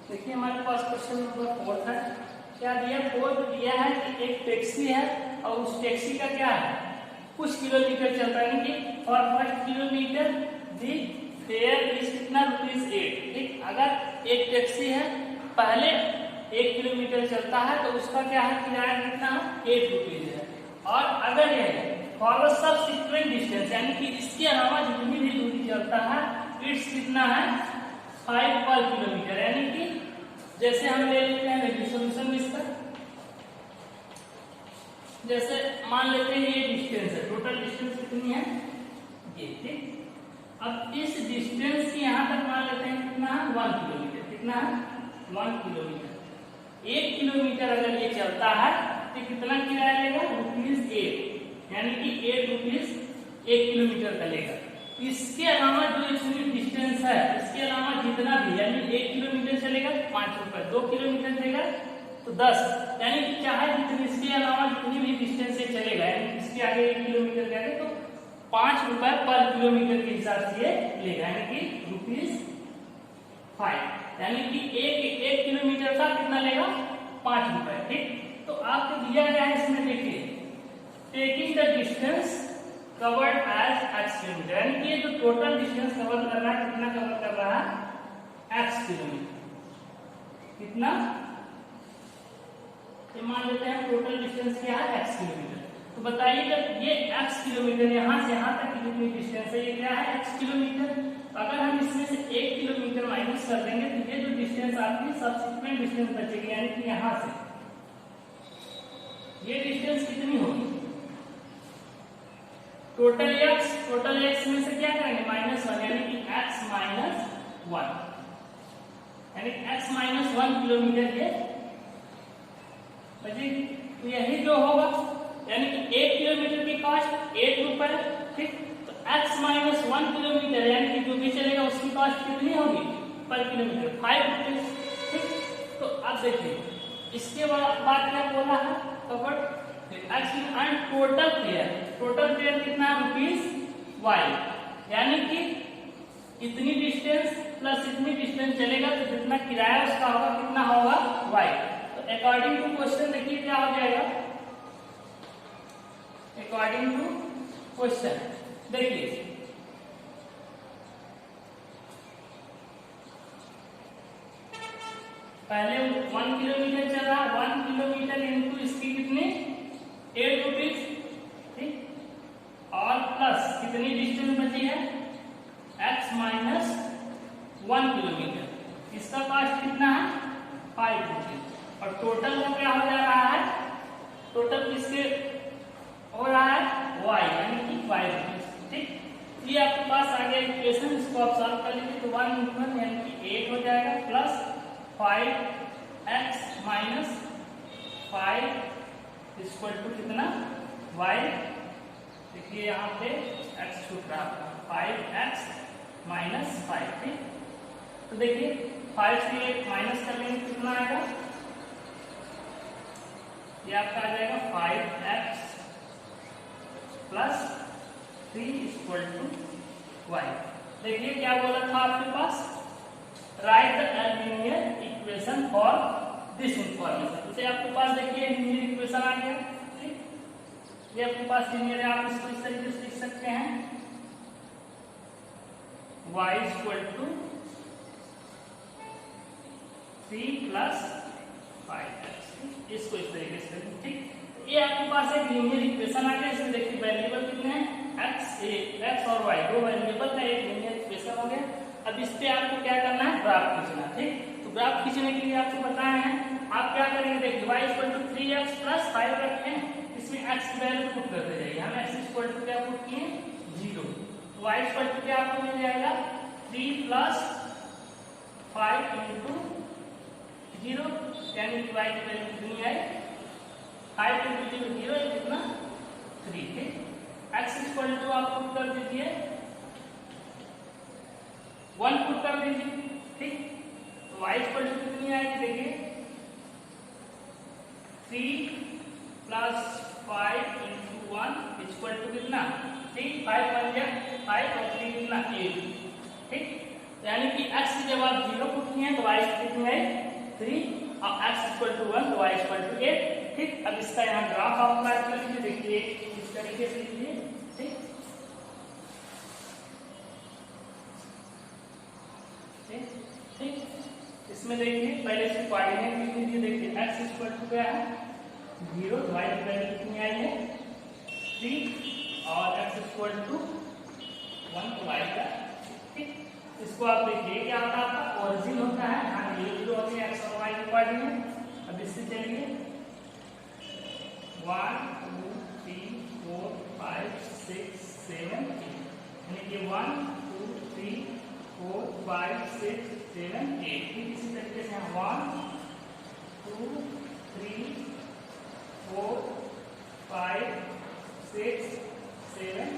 देखिए हमारे पास question number 4 है। क्या दिया? 4 दिया है कि एक टैक्सी है और उस टैक्सी का क्या है, कुछ किलोमीटर चलता है, यानी कि for first kilometre the fair is कितना ₹8। ठीक, अगर एक टैक्सी है पहले 1 किलोमीटर चलता है तो उसका क्या है, किराया कितना है, ₹8 है। और अगर यह फॉर द सबसिक्वेंट डिस्टेंस यानी कि इसके अलावा जितनी भी दूरी चलता है इट्स कितना है, 5 पर किलोमीटर। यानी कि जैसे हम ले लेते हैं सोल्यूशन इसका, जैसे मान लेते हैं ये डिस्टेंस है, टोटल डिस्टेंस कितनी है ये। ठीक, अब इस डिस्टेंस की यहां तक मान लेते हैं कितना है, 1 किलोमीटर। कितना है, 1 किलोमीटर। 1 किलोमीटर अगर ये चलता है तो कितना किराया लेगा, ₹8, यानी कि ₹8 1 किलोमीटर का लेगा। इसके अलावा जो इतनी डिस्टेंस है, इसके अलावा जितना भी, यानी 1 किलोमीटर चलेगा ₹5, 2 किलोमीटर चलेगा तो 10, यानी कि चाहे जितनी इसके अलावा जितनी भी डिस्टेंस से चलेगा, यानी इसके आगे 1 किलोमीटर के आगे तो ₹5 पर किलोमीटर के हिसाब से ये लेगा, यानी कि ₹5, यानी कि एक किलोमीटर का कितना लेगा, ₹5। ठीक, तो आपको दिया गया है इसमें, देखिए taking the distance covered as x kilometre, यानी कि ये जो टोटल डिस्टेंस कवर कर रहा है, कितना कवर कर रहा है, x किलोमीटर। कितना, ये मान लेते हैं टोटल डिस्टेंस क्या है, x किलोमीटर। तो बताइए जब ये x किलोमीटर यहां से यहां तक की जितनी डिस्टेंस है ये क्या है, x किलोमीटर। अगर हम इसमें से 1 किलोमीटर माइनस कर देंगे तो ये जो डिस्टेंस आपकी सबसिक्वेंट डिस्टेंस बचेगी, यानी कि यहां से ये डिस्टेंस कितनी होगी, टोटल x में से क्या करेंगे, -1, यानी कि x - 1, यानी x - 1 किलोमीटर ये बचेगी। तो यही जो होगा, यानी कि 1 किलोमीटर की कॉस्ट ₹8। ठीक, तो x - 1 किलोमीटर यानी कि जो भी चलेगा उसकी कॉस्ट कितनी होगी पर किलोमीटर, ₹5। ठीक, तो अब देखिए इसके बाद क्या बोला है, कवर्ड एंड टोटल फेयर कितना ₹y, यानी कि इतनी डिस्टेंस प्लस इतनी डिस्टेंस चलेगा तो जितना किराया उसका होगा कितना होगा, y। तो अकॉर्डिंग टू क्वेश्चन देखिए क्या हो जाएगा, अकॉर्डिंग टू क्वेश्चन देखिए पहले 1 किलोमीटर चला, 1 किलोमीटर इंटू इसकी कितनी ₹8। ठीक, और प्लस कितनी डिस्टेंस बची है, x - 1 किलोमीटर, इसका कॉस्ट कितना है ₹5। और टोटल का क्या हो जा रहा है, टोटल किसके हो रहा है, y, यानी कि ₹5। ठीक, ये आपके पास आ गया इक्वेशन, इसको आप सॉल्व कर लीजिए तो 1 × 1 यानी कि 8 हो जाएगा, प्लस 5x - 5 इक्वल टू कितना, y। देखिए यहाँ पे x छूट रहा है, 5x - 5। ठीक, तो देखिए 5 से माइनस कर लेंगे कितना आएगा, ये आपका आ जाएगा 5x + 3 = y। देखिए क्या बोला था आपके पास, write the linear equation for this information. इसे आपके पास देखिए लीनियर इक्वेशन आ गया। ठीक, ये आपके पास लीनियर है, आप इसको इस तरीके से लिख सकते हैं, y = 3 + 5x, इसको इस तरीके से। ठीक, ये आपके पास एक लीनियर इक्वेशन आ गया। इसमें देखिए वेरिएबल कितने हैं, x और y, दो वेरिएबल का एक लीनियर इक्वेशन हो गया। अब इस पे आपको क्या करना है, ग्राफ खींचना। ठीक, तो ग्राफ खींचने के लिए आपको बताया है, आप क्या करेंगे, देखिए y = 3x + 5 रखते हैं, इसमें x की वैल्यू पुट करते जाइए। हम x = क्या पुट किए, 0, y = क्या आपको मिल जाएगा, 3 + 5 × 0, यानी कि y की वैल्यू कितनी है, 5 × 0 0 कितना 3। ठीक, x = आप पुट कर दीजिए 1 पुट कर दीजिए। ठीक, तो y = कितनी आएगी, देखिए 3 + 5 × 1 = कितना 3, 5 बन गया 5 और 3 कितना 8। ठीक, यानी कि x की जब आप 0 पुट किए तो y कितनी है 3 और x इक्वल टू 1 तो y इक्वल टू 8। ठीक, अब इसका यहाँ ग्राफ आप प्लॉट कर लीजिए। देखिए इस तरीके से लीजिए। ठीक ठीक, इसमें देखिए पहले इसके कोऑर्डिनेट लिख लीजिए। देखिए x इक्वल टू क्या है 0, y की वैल्यू कितनी आई है 3 और x इक्वल टू 1 तो y का। ठीक, इसको आप देखिए क्या होता है आपका ओरिजिन होता है, यहाँ 0 0 होते हैं x और y के कोऑर्डिनेट। अब इससे चलिए 1 2 3 4 5 6 7 8 यानी कि 1 2 3 4 5 6 7 8। ठीक, इसी तरीके से 1 2 3 4 5 6 7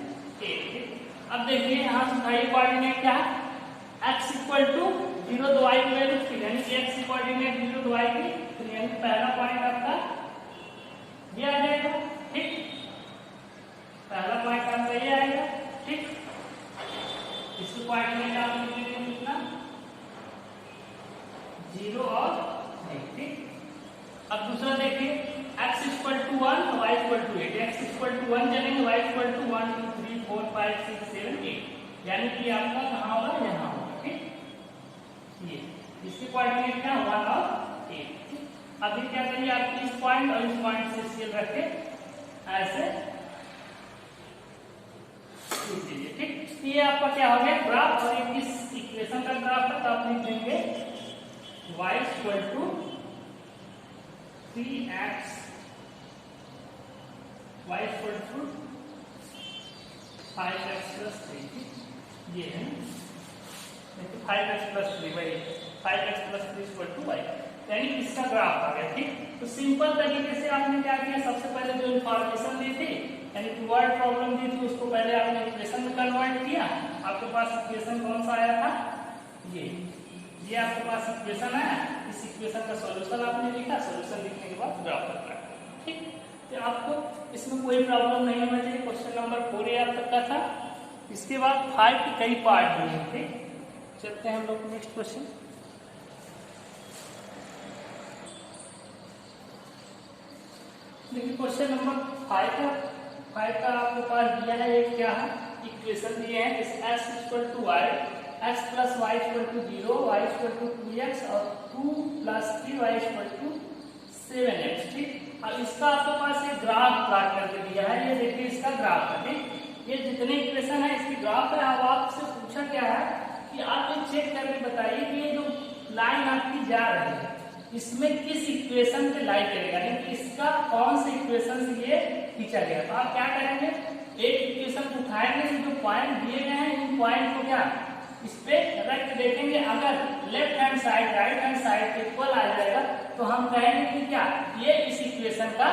8। अब देखिए यहाँ से y कोऑर्डिनेट क्या है x इक्वल टू 0 तो y की वैल्यू 3 यानी कि x कोऑर्डिनेट 0 तो y की 3 यानी पहला पॉइंट आपका ये आ जाएगा। ठीक, पहला पॉइंट आपका ये आएगा। ठीक, इसके कोऑर्डिनेट आप लिखेंगे कितना 0 और 3। ठीक, अब दूसरा देखिए x इक्वल टू 1 तो y equal to 8। x equal to 1 चलेंगे, y इक्वल टू 1 2 3 4 5 6 7 8 यानी कि आपका कहाँ होगा यहाँ होगा। ठीक, ये इसके कोऑर्डिनेट क्या 1 और 8। अभी क्या करिए आप इस पॉइंट और इस पॉइंट से स्केल रख के ऐसे खींच लीजिए। ठीक, ये आपका क्या हो गया ग्राफ और एक इस इक्वेशन का ग्राफ है तो आप लिख देंगे y equal to 3x y equal to 5x plus 3। ये है 5x प्लस 3 वही 5x plus 3 equal to y यानी इसका ग्राफ आ गया। ठीक, तो सिंपल तरीके से आपने क्या किया सबसे पहले जो इंफॉर्मेशन दी थी यानी कि वर्ड प्रॉब्लम दी थी उसको पहले आपने इक्वेशन में कन्वर्ट किया। आपके पास इक्वेशन कौन सा आया था ये आपके पास इक्वेशन आया। इस इक्वेशन का सॉल्यूशन आपने लिखा, सॉल्यूशन लिखने के बाद ग्राफ रखा। ठीक, तो आपको इसमें कोई प्रॉब्लम नहीं होना चाहिए। क्वेश्चन नंबर 4 आप तक का था। इसके बाद 5 के कई पार्ट दिए हैं। ठीक, चलते हैं हम लोग नेक्स्ट क्वेश्चन। देखिए क्वेश्चन नंबर 5 का आपके पास दिया है। ये क्या है इक्वेशन दिए हैं इस x equal to y x plus y equal to 0 y equal to 2x और 2 plus 3y equal to 7x। ठीक, अब इसका आपके पास एक ग्राफ प्लॉट करके दिया है। ये देखिए इसका ग्राफ है। ठीक, ये जितने इक्वेशन है इसकी ग्राफ है। अब आपसे पूछा क्या है कि आप ये चेक करके बताइए कि ये जो लाइन आपकी जा रही है इसमें किस इक्वेशन पे लाई करेगा, यानी इसका कौन से इक्वेशन से ये खींचा गया। तो आप क्या करेंगे एक इक्वेशन उठाएंगे जो पॉइंट दिए गए हैं इन पॉइंट को क्या इस पे रख के देखेंगे। अगर left hand side right hand side के इक्वल आ जाएगा तो हम कहेंगे कि क्या ये इस इक्वेशन का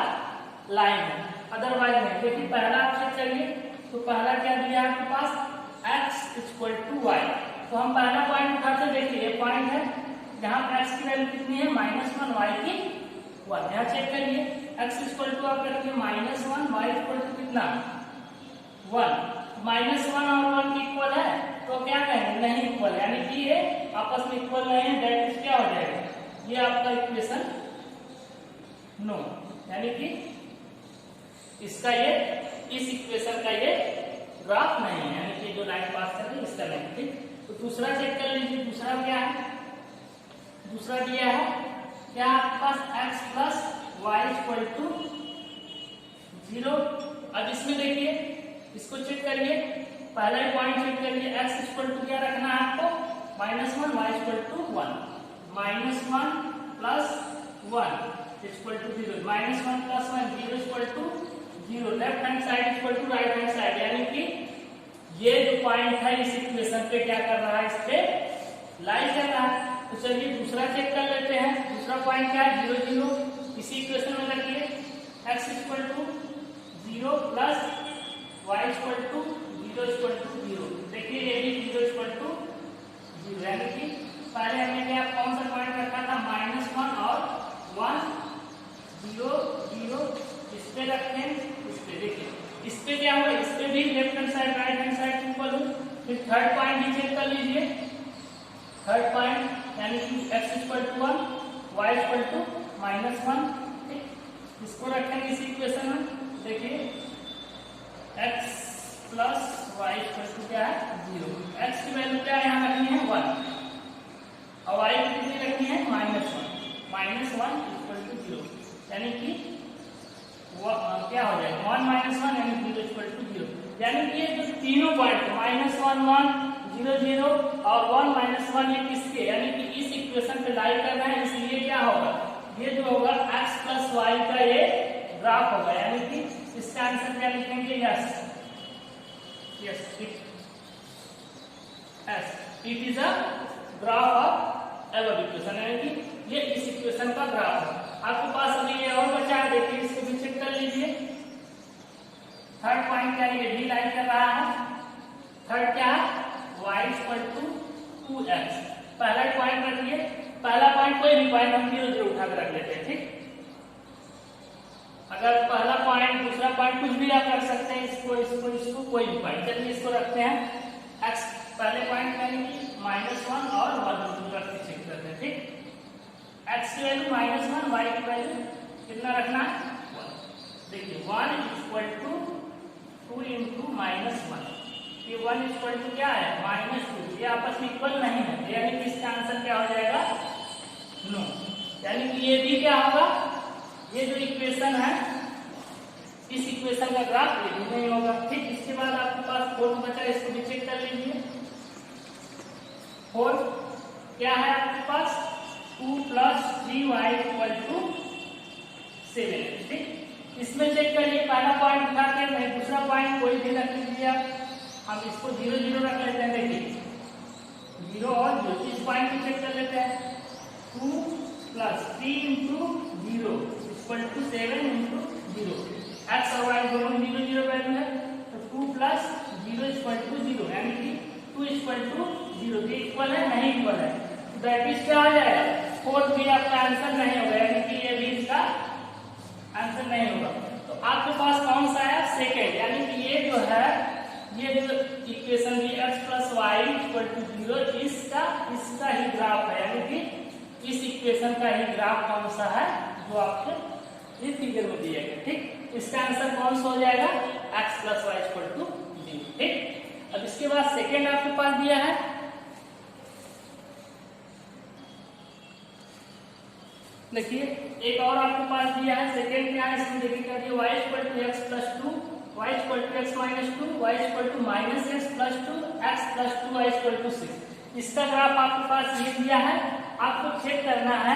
लाइन है, अदरवाइज नहीं। देखिए पहला ऑप्शन चलिए तो पहला क्या दिया है आपके पास x इक्वल टू y। तो हम पहला पॉइंट उठाते देखिए ये पॉइंट है जहां x की वैल्यू कितनी है -1 y की 1। यहाँ चेक करिए x इक्वल टू आप रखिए -1 y इक्वल टू कितना 1। -1 और 1 की इक्वल है तो क्या कहेंगे नहीं इक्वल, यानी कि ये आपस में इक्वल नहीं है। दैट इज क्या हो जाएगा ये आपका इक्वेशन नो, यानी कि इसका ये इस इक्वेशन का ये ग्राफ नहीं है, यानी कि जो लाइन पास कर रही है इसका नहीं। ठीक, तो दूसरा चेक कर लीजिए। दूसरा क्या है दूसरा दिया है क्या आपके पास x plus y equal to 0। अब इसमें देखिए इसको चेक करिए पहला ही पॉइंट चेक करिए x इक्वल टू क्या रखना है आपको -1 y equal to 1 -1 plus 1 equal to 0 -1 plus 1 0 equal to 0। Left hand side equal to right hand side, यानी कि ये जो पॉइंट है इस इक्वेशन पे क्या कर रहा है इस पे लाई कर रहा है। तो चलिए दूसरा चेक कर लेते हैं। दूसरा पॉइंट क्या है 0 0। इसी इक्वेशन में रखिए x equal to 0 plus y equal to 0 equal to 0। देखिए ये भी 0 इक्वल टू 0, यानी कि पहले हमने क्या कौन सा पॉइंट रखा था -1 और 1 0 0 इस पे रखते हैं। इस पे देखिए इस पे क्या हुआ, इस पे भी left hand side right hand side equal हो। फिर थर्ड पॉइंट भी चेक कर लीजिए थर्ड पॉइंट यानी कि x equal to 1, y equal to -1। ठीक, इसको रखेंगे इस इक्वेशन में। देखिए x plus y equal to क्या है 0। x की वैल्यू क्या है यहाँ रखनी है 1 और y की कितनी रखनी है -1 इक्वल टू 0, यानी कि क्या हो जाएगा 1 -1 यानी 0 इक्वल टू 0। यानी कि ये जो तीनों पॉइंट -1 1 0 0 और 1 -1 ये किसके यानी कि इस इक्वेशन पे लाई कर रहे हैं, इसलिए क्या होगा ये जो होगा x प्लस वाई का ये ग्राफ होगा। यानी कि इसका आंसर क्या लिखेंगे yes it is a graph of ever equation, यानी कि ये इस इक्वेशन का ग्राफ है। आपके पास अभी ये और बचा है, देखिए इसको भी चेक कर लीजिए। थर्ड पॉइंट क्या ये डी लाइन कर रहा है। थर्ड क्या है y इक्वल टू 2x। पहला पॉइंट रखिए, पहला पॉइंट कोई भी पॉइंट हम 0 0 उठा कर रख लेते हैं। ठीक, अगर पहला पॉइंट दूसरा पॉइंट कुछ भी आप रख सकते हैं, इसको कोई भी पॉइंट। चलिए इसको रखते हैं x पहले पॉइंट यानी कि -1 और 1 रख के चेक करते हैं। ठीक, x की वैल्यू -1, y की वैल्यू कितना रखना है 1। देखिए 1 इक्वल टू 2 इंटू -1, ये 1 इक्वल टू क्या है -2, ये आपस में इक्वल नहीं है, यानी कि इसका आंसर क्या हो जाएगा नो। यानी कि ये भी क्या होगा, ये जो इक्वेशन है इस इक्वेशन का ग्राफ ये भी नहीं होगा। ठीक, इसके बाद आपके पास फोर्थ बचा, इसको भी चेक कर लीजिए। फोर्थ क्या है आपके पास 2 + 3y इक्वल टू 7। ठीक, इसमें चेक करिए पहला पॉइंट उठा के नहीं दूसरा पॉइंट कोई भी रख लीजिए आप। हम इसको 0 0 रख लेते हैं। देखिए 0 और 0 इस पॉइंट को चेक कर लेते हैं। 2 + 3 × 0 इक्वल टू 7 × 0। x और y दोनों 0 0 वैल्यू है, तो 2 + 0 इक्वल टू 0, यानी कि 2 इक्वल टू 0। ये इक्वल है नहीं इक्वल है, दैट इज क्या आ जाएगा 4 भी आपका आंसर नहीं होगा, यानी कि ये भी इसका आंसर नहीं होगा। तो आपके पास कौन सा है सेकेंड, यानी कि ये जो है ये जो इक्वेशन भी x + y = 0 इसका ही ग्राफ है, यानी कि इस इक्वेशन का ही ग्राफ कौन सा है जो आपके इस फिगर में दिया गया। ठीक, इसका आंसर कौन सा हो जाएगा x + y = 0। ठीक, अब इसके बाद सेकेंड आपके पास दिया है देखिए एक और आपके पास दिया है सेकेंड क्या है, इसमें देखिए क्या दिया y = x + 2, y = x - 2, y = -x + 2, x + 2y = 6। इसका ग्राफ आपके पास ये दिया है। आपको चेक करना है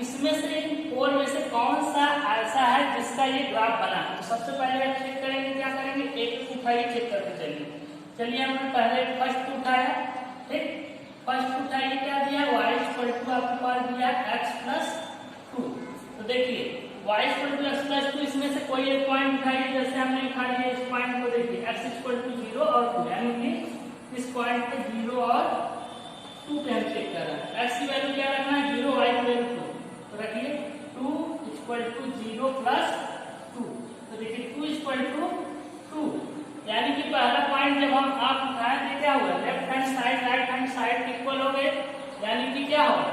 इसमें से इन 4 में से कौन सा ऐसा है जिसका ये ग्राफ बना है। तो सबसे पहले आप चेक करेंगे, क्या करेंगे एक उठाइए, चेक करते चलिए हमने पहले फर्स्ट उठाया। ठीक, फर्स्ट उठाइए क्या दिया y = आपके पास दिया x + 2। तो देखिए y = x + 2 इसमें से कोई एक पॉइंट उठाइए, जैसे हमने उठा लिया इस पॉइंट को। देखिए x = 0 और 2, यानी कि इस पॉइंट पे 0 और 2 पे हम चेक कर रहे हैं। x की वैल्यू क्या रखना है 0, y की वैल्यू 2। तो रखिए 2 = 0 + 2। तो देखिए 2 = 2, यानी कि पहला पॉइंट जब हम आप उठाए तो क्या हुआ left hand side right hand side equal हो गए, यानी कि क्या होगा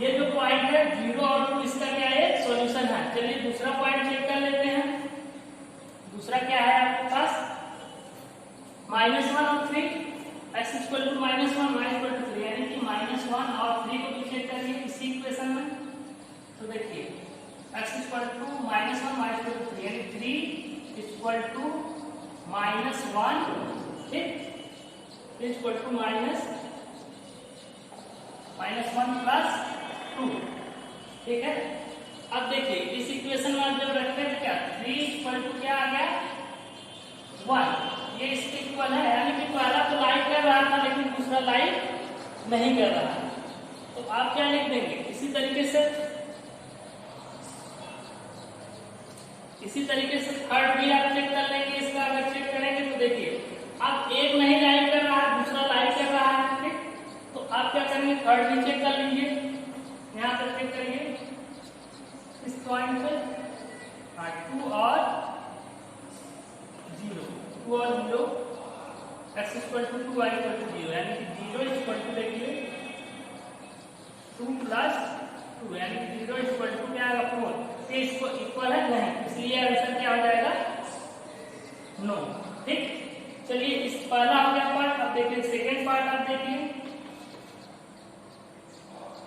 ये जो पॉइंट है 0 और 2 इसका क्या है सॉल्यूशन है। चलिए दूसरा पॉइंट चेक कर लेते हैं। दूसरा क्या है आपके पास -1 और 3, x = -1 y = 3, यानी कि -1 और 3 को भी चेक करिए इसी इक्वेशन में। तो देखिए x = -1 y = 3, यानी 3 = -1। ठीक, -1 + 2। ठीक है, अब देखिए इस इक्वेशन में जब रखते हैं क्या 3 = क्या आ गया 1, ये इसके इक्वल है, यानी कि पहला तो लाइक कर रहा था लेकिन दूसरा लाइक नहीं कर रहा है। तो आप क्या लिख देंगे इसी तरीके से थर्ड भी आप चेक कर लेंगे। इसका अगर चेक करेंगे तो देखिए आप एक नहीं लाइक कर रहा है दूसरा लाइक कर रहा है। ठीक, तो आप क्या करेंगे थर्ड भी चेक कर लीजिए, यहाँ पर चेक करिए इस पॉइंट पे 2 और 0 x = 2 y = 0, यानी कि 0 = देखिए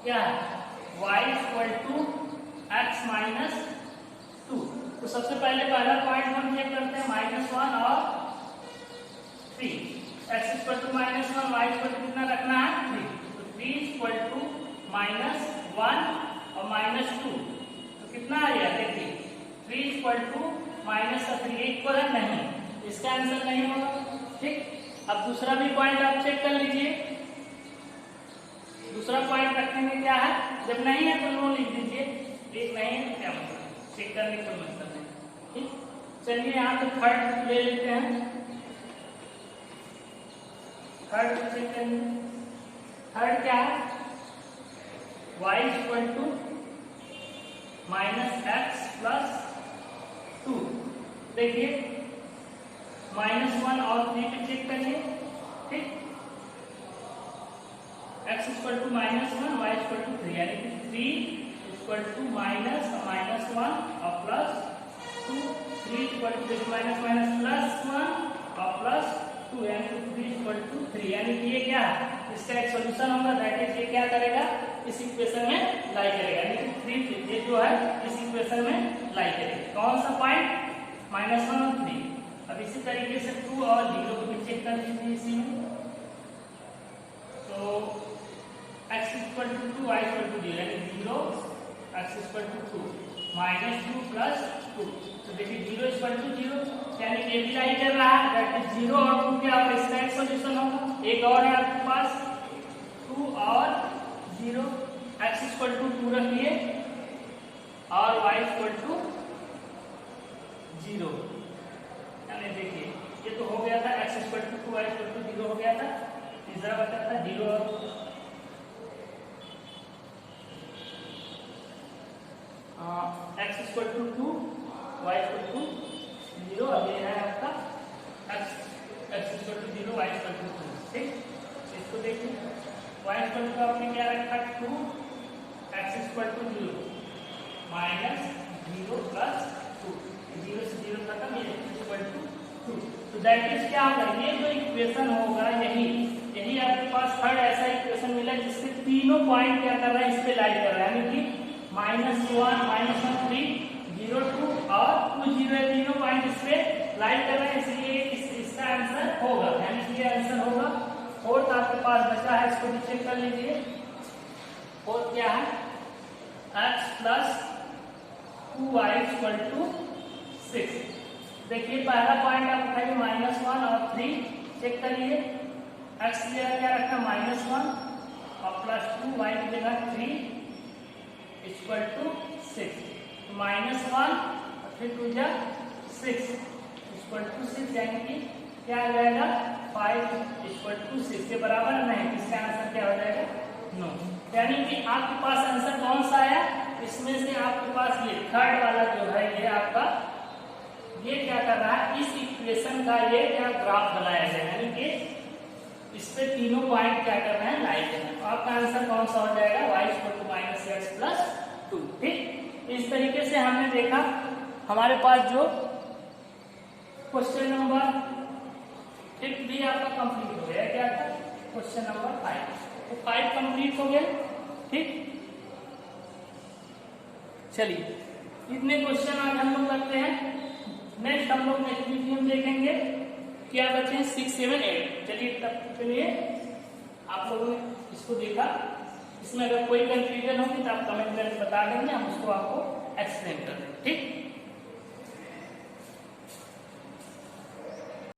क्या है y equal to x minus 2। तो सबसे पहले पहला पॉइंट हम चेक करते हैं -1 और 3। x equal to -1, y equal to कितना रखना है 3। तो 3 इक्वल टू -1 और -2 तो कितना आ गया देखिए 3 इक्वल टू -3 इक्वल है नहीं, इसका आंसर नहीं होगा। ठीक, अब दूसरा भी पॉइंट आप चेक कर लीजिए। दूसरा पॉइंट रखने में क्या है, जब नहीं है तो नो लिख दीजिए, एक नहीं है क्या मतलब चेक करने का मतलब नहीं। ठीक, चलिए यहाँ पे थर्ड ले लेते हैं। थर्ड चेक करेंगे। थर्ड क्या है y equal to -x plus 2। देखिए -1 और 3 पे चेक करिए। ठीक, x equal to -1, y equal to 3, यानी कि 3 इक्वल टू -1 और प्लस 2, 3 इक्वल टू -1 और प्लस 2, यानी कि 3 इक्वल टू 3, यानी कि ये क्या है इसका एक सॉल्यूशन होगा। दैट इज ये क्या करेगा इस इक्वेशन में लाई करेगा, यानी कि 3 ये जो है इस इक्वेशन में लाई करेगा। कौन सा पॉइंट -1 और 3। अब इसी तरीके से 2 और 0 को भी चेक कर लीजिए इसी में। तो x equal to 2, y equal to 0, यानी 0 x इक्वल टू 2 -2 प्लस 2। तो देखिए 0 इक्वल टू 0, यानी कि ये भी लाई कर रहा है। दैट इज 0 और 2 क्या होगा इसका एक सॉल्यूशन होगा। एक और है आपके पास 2 और 0, x इक्वल टू 2 रखिए और y इक्वल टू 0। यानी देखिए ये तो हो गया था x equal to 2, y equal to 0 हो गया था। तीसरा बचा था 0 और x equal to 2, y equal to 0। अब ये है आपका x equal to 0, y equal to 2। ठीक, इसको देखिए y इक्वल टू आपने क्या रखा 2, x इक्वल टू 0 -0 प्लस 2, 0 से 0 खत्म, ये इक्वल टू 2। तो दैट इज क्या होगा ये जो इक्वेशन होगा यही आपके पास थर्ड ऐसा इक्वेशन मिला जिसके तीनों पॉइंट क्या कर रहा है इस पे लाई कर रहा है, यानी कि -1 -1 3 0 2 और 2 0 है, तीनों पॉइंट इस पे लाई कर रहे हैं, इसलिए इसका आंसर होगा, यानी कि ये आंसर होगा। फोर्थ आपके पास बचा है, इसको भी चेक कर लीजिए। फोर्थ क्या है x plus 2y equal to 6। देखिए पहला पॉइंट आप उठाइए -1 और 3 चेक करिए। x की जगह क्या रखा -1 और प्लस 2, y की जगह 3 इक्वल टू 6। तो -1 और फिर 2 जा 6 इक्वल टू 6, यानी कि क्या आ जाएगा 5 इक्वल टू 6 के बराबर नहीं, इसका आंसर क्या हो जाएगा नो। यानी कि आपके पास आंसर कौन सा आया, इसमें से आपके पास ये थर्ड वाला जो है ये आपका ये क्या कर रहा है इस इक्वेशन का ये क्या ग्राफ बनाया गया, यानी कि इस पे तीनों पॉइंट क्या कर रहे हैं लाई कर रहे हैं। तो आपका आंसर कौन सा हो जाएगा y equal to -x plus 2। ठीक, इस तरीके से हमने देखा हमारे पास जो क्वेश्चन नंबर 5 भी आपका कंप्लीट हो गया। क्या था क्वेश्चन नंबर 5, तो 5 कंप्लीट हो गया। ठीक, चलिए इतने क्वेश्चन आज हम लोग करते हैं। नेक्स्ट हम लोग नेक्स्ट वीडियो में देखेंगे क्या बचे हैं 6 7 8। चलिए तब के लिए आप लोगों ने इसको देखा, इसमें अगर कोई कंफ्यूजन होगी तो आप कमेंट करके बता देंगे, हम उसको आपको एक्सप्लेन कर देंगे। ठीक।